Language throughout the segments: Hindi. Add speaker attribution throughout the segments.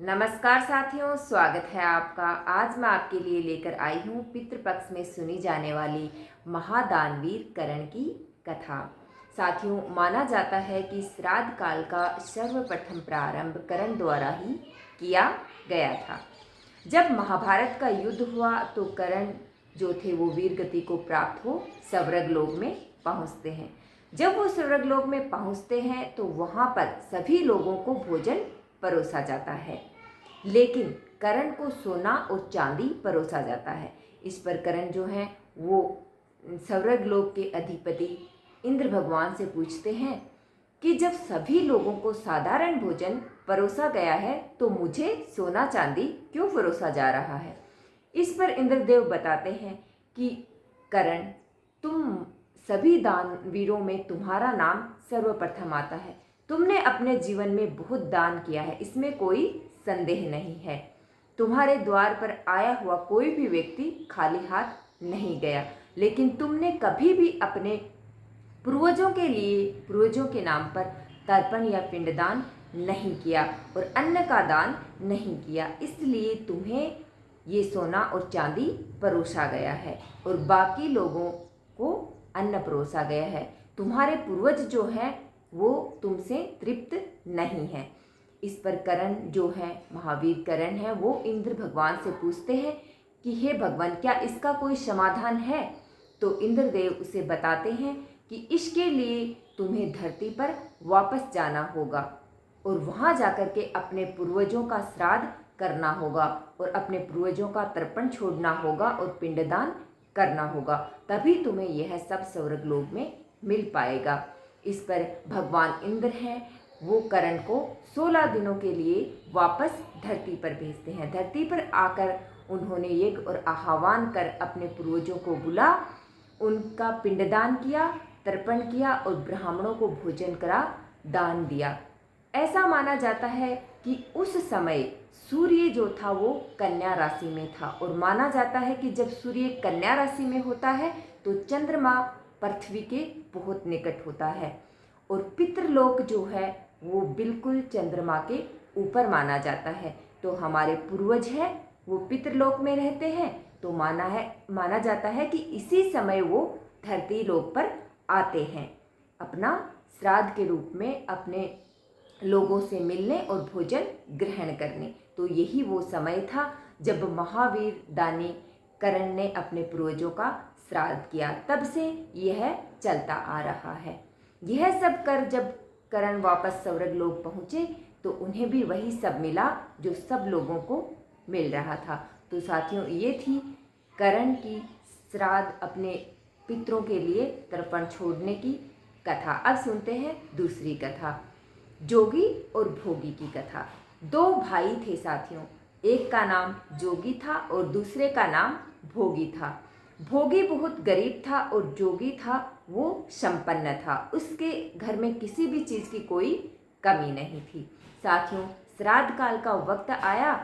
Speaker 1: नमस्कार साथियों, स्वागत है आपका। आज मैं आपके लिए लेकर आई हूँ पितृपक्ष में सुनी जाने वाली महादानवीर करण की कथा। साथियों, माना जाता है कि श्राद्ध काल का सर्वप्रथम प्रारंभ करण द्वारा ही किया गया था। जब महाभारत का युद्ध हुआ तो करण जो थे वो वीर गति को प्राप्त हो स्वर्ग लोक में पहुँचते हैं। जब वो स्वर्ग लोक में पहुँचते हैं तो वहाँ पर सभी लोगों को भोजन परोसा जाता है, लेकिन करण को सोना और चांदी परोसा जाता है। इस पर करण जो हैं वो स्वर्ग लोक के अधिपति इंद्र भगवान से पूछते हैं कि जब सभी लोगों को साधारण भोजन परोसा गया है तो मुझे सोना चांदी क्यों परोसा जा रहा है। इस पर इंद्रदेव बताते हैं कि करण, तुम सभी दानवीरों में तुम्हारा नाम सर्वप्रथम आता है। तुमने अपने जीवन में बहुत दान किया है, इसमें कोई संदेह नहीं है। तुम्हारे द्वार पर आया हुआ कोई भी व्यक्ति खाली हाथ नहीं गया, लेकिन तुमने कभी भी अपने पूर्वजों के लिए पूर्वजों के नाम पर तर्पण या पिंडदान नहीं किया और अन्न का दान नहीं किया, इसलिए तुम्हें ये सोना और चांदी परोसा गया है और बाकी लोगों को अन्न परोसा गया है। तुम्हारे पूर्वज जो हैं वो तुमसे तृप्त नहीं है। इस पर करण जो है, महावीर करण है, वो इंद्र भगवान से पूछते हैं कि हे भगवान, क्या इसका कोई समाधान है। तो इंद्रदेव उसे बताते हैं कि इसके लिए तुम्हें धरती पर वापस जाना होगा और वहाँ जाकर के अपने पूर्वजों का श्राद्ध करना होगा और अपने पूर्वजों का तर्पण छोड़ना होगा और पिंडदान करना होगा, तभी तुम्हें यह सब स्वर्ग लोक में मिल पाएगा। इस पर भगवान इंद्र हैं, वो करण को 16 दिनों के लिए वापस धरती पर भेजते हैं। धरती पर आकर उन्होंने यज्ञ और आह्वान कर अपने पूर्वजों को बुला, उनका पिंडदान किया, तर्पण किया और ब्राह्मणों को भोजन करा, दान दिया। ऐसा माना जाता है कि उस समय सूर्य जो था वो कन्या राशि में था और माना जाता है कि जब सूर्य कन्या राशि में होता है तो चंद्रमा पृथ्वी के बहुत निकट होता है और पितृलोक जो है वो बिल्कुल चंद्रमा के ऊपर माना जाता है। तो हमारे पूर्वज हैं वो पितृलोक में रहते हैं, तो माना जाता है कि इसी समय वो धरती लोक पर आते हैं अपना श्राद्ध के रूप में अपने लोगों से मिलने और भोजन ग्रहण करने। तो यही वो समय था जब महावीर दानी करण ने अपने पूर्वजों का श्राद्ध किया, तब से यह चलता आ रहा है। यह सब कर जब करण वापस स्वर्ग लोक पहुँचे तो उन्हें भी वही सब मिला जो सब लोगों को मिल रहा था। तो साथियों, ये थी करण की श्राद्ध अपने पितरों के लिए तर्पण छोड़ने की कथा। अब सुनते हैं दूसरी कथा, जोगी और भोगी की कथा। दो भाई थे साथियों, एक का नाम जोगी था और दूसरे का नाम भोगी था। भोगी बहुत गरीब था और जोगी था वो संपन्न था, उसके घर में किसी भी चीज़ की कोई कमी नहीं थी। साथियों, श्राद्ध काल का वक्त आया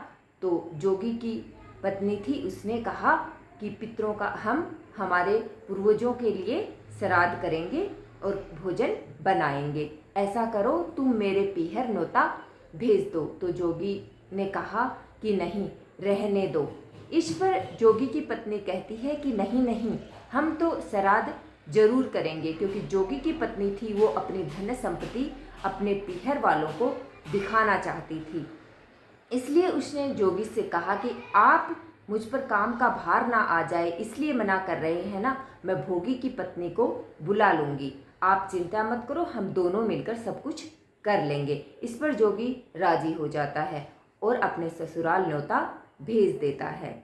Speaker 1: तो जोगी की पत्नी थी, उसने कहा कि पितरों का हम हमारे पूर्वजों के लिए श्राद्ध करेंगे और भोजन बनाएंगे, ऐसा करो तुम मेरे पीहर न्योता भेज दो। तो जोगी ने कहा कि नहीं, रहने दो। इस पर जोगी की पत्नी कहती है कि नहीं नहीं, हम तो श्राद्ध जरूर करेंगे, क्योंकि जोगी की पत्नी थी वो अपनी धन संपत्ति अपने पीहर वालों को दिखाना चाहती थी। इसलिए उसने जोगी से कहा कि आप मुझ पर काम का भार ना आ जाए, इसलिए मना कर रहे हैं ना, मैं भोगी की पत्नी को बुला लूँगी, आप चिंता मत करो, हम दोनों मिलकर सब कुछ कर लेंगे। इस पर जोगी राजी हो जाता है और अपने ससुराल न्योता भेज देता है।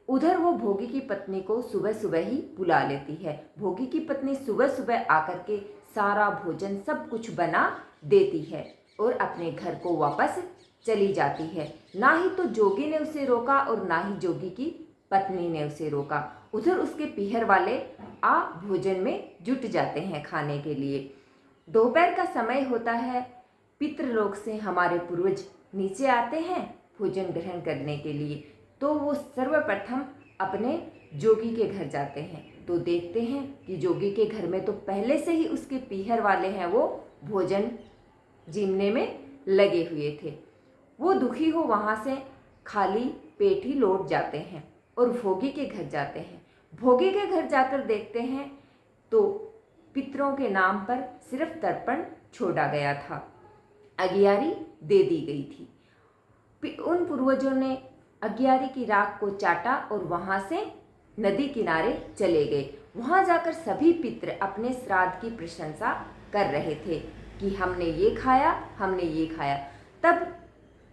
Speaker 1: उधर वो भोगी की पत्नी को सुबह सुबह ही बुला लेती है। भोगी की पत्नी सुबह सुबह आकर के सारा भोजन सब कुछ बना देती है और अपने घर को वापस चली जाती है। ना ही तो जोगी ने उसे रोका और ना ही जोगी की पत्नी ने उसे रोका। उधर उसके पीहर वाले भोजन में जुट जाते हैं खाने के लिए। दोपहर का समय होता है, पितृलोक से हमारे पूर्वज नीचे आते हैं भोजन ग्रहण करने के लिए। तो वो सर्वप्रथम अपने जोगी के घर जाते हैं तो देखते हैं कि जोगी के घर में तो पहले से ही उसके पीहर वाले हैं वो भोजन जीमने में लगे हुए थे। वो दुखी हो वहाँ से खाली पेट ही लौट जाते हैं और भोगी के घर जाते हैं। भोगी के घर जाकर देखते हैं तो पितरों के नाम पर सिर्फ तर्पण छोड़ा गया था, अगियारी दे दी गई थी। उन पूर्वजों ने अगियारी की राख को चाटा और वहाँ से नदी किनारे चले गए। वहाँ जाकर सभी पितर अपने श्राद्ध की प्रशंसा कर रहे थे कि हमने ये खाया, हमने ये खाया। तब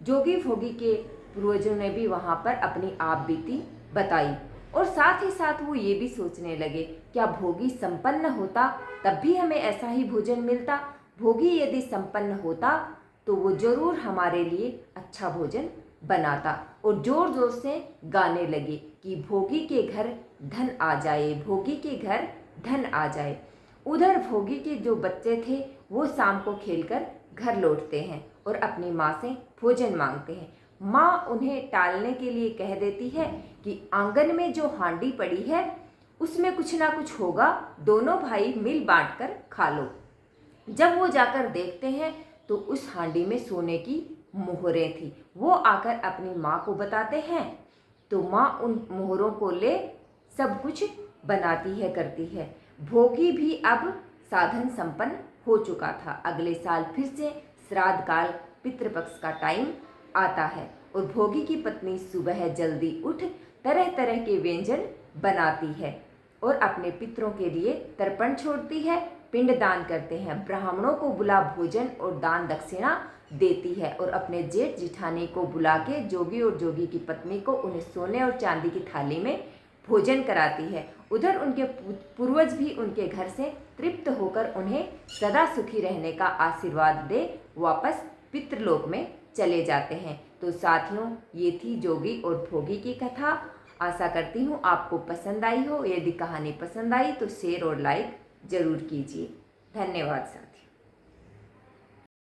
Speaker 1: जोगी भोगी के पूर्वजों ने भी वहाँ पर अपनी आप बीती बताई और साथ ही साथ वो ये भी सोचने लगे, क्या भोगी संपन्न होता तब भी हमें ऐसा ही भोजन मिलता? भोगी यदि संपन्न होता तो वो जरूर हमारे लिए अच्छा भोजन बनाता। और जोर जोर से गाने लगे कि भोगी के घर धन आ जाए, भोगी के घर धन आ जाए। उधर भोगी के जो बच्चे थे वो शाम को खेलकर घर लौटते हैं और अपनी माँ से भोजन मांगते हैं। माँ उन्हें टालने के लिए कह देती है कि आंगन में जो हांडी पड़ी है उसमें कुछ ना कुछ होगा, दोनों भाई मिल बांट कर खा लो। जब वो जाकर देखते हैं तो उस हांडी में सोने की मोहरें थी। वो आकर अपनी माँ को बताते हैं तो माँ उन मोहरों को ले सब कुछ बनाती है, करती है। भोगी भी अब साधन संपन्न हो चुका था। अगले साल फिर से श्राद्ध काल पितृपक्ष का टाइम आता है और भोगी की पत्नी सुबह जल्दी उठ तरह तरह के व्यंजन बनाती है और अपने पितरों के लिए तर्पण छोड़ती है, पिंडदान करते हैं, ब्राह्मणों को बुला भोजन और दान दक्षिणा देती है और अपने जेठ जिठानी को बुला के जोगी और जोगी की पत्नी को उन्हें सोने और चांदी की थाली में भोजन कराती है। उधर उनके पूर्वज भी उनके घर से तृप्त होकर उन्हें सदा सुखी रहने का आशीर्वाद दे वापस पितृलोक में चले जाते हैं। तो साथियों, ये थी जोगी और भोगी की कथा। आशा करती हूँ आपको पसंद आई हो। यदि कहानी पसंद आई तो शेयर और लाइक ज़रूर कीजिए। धन्यवाद साथियों।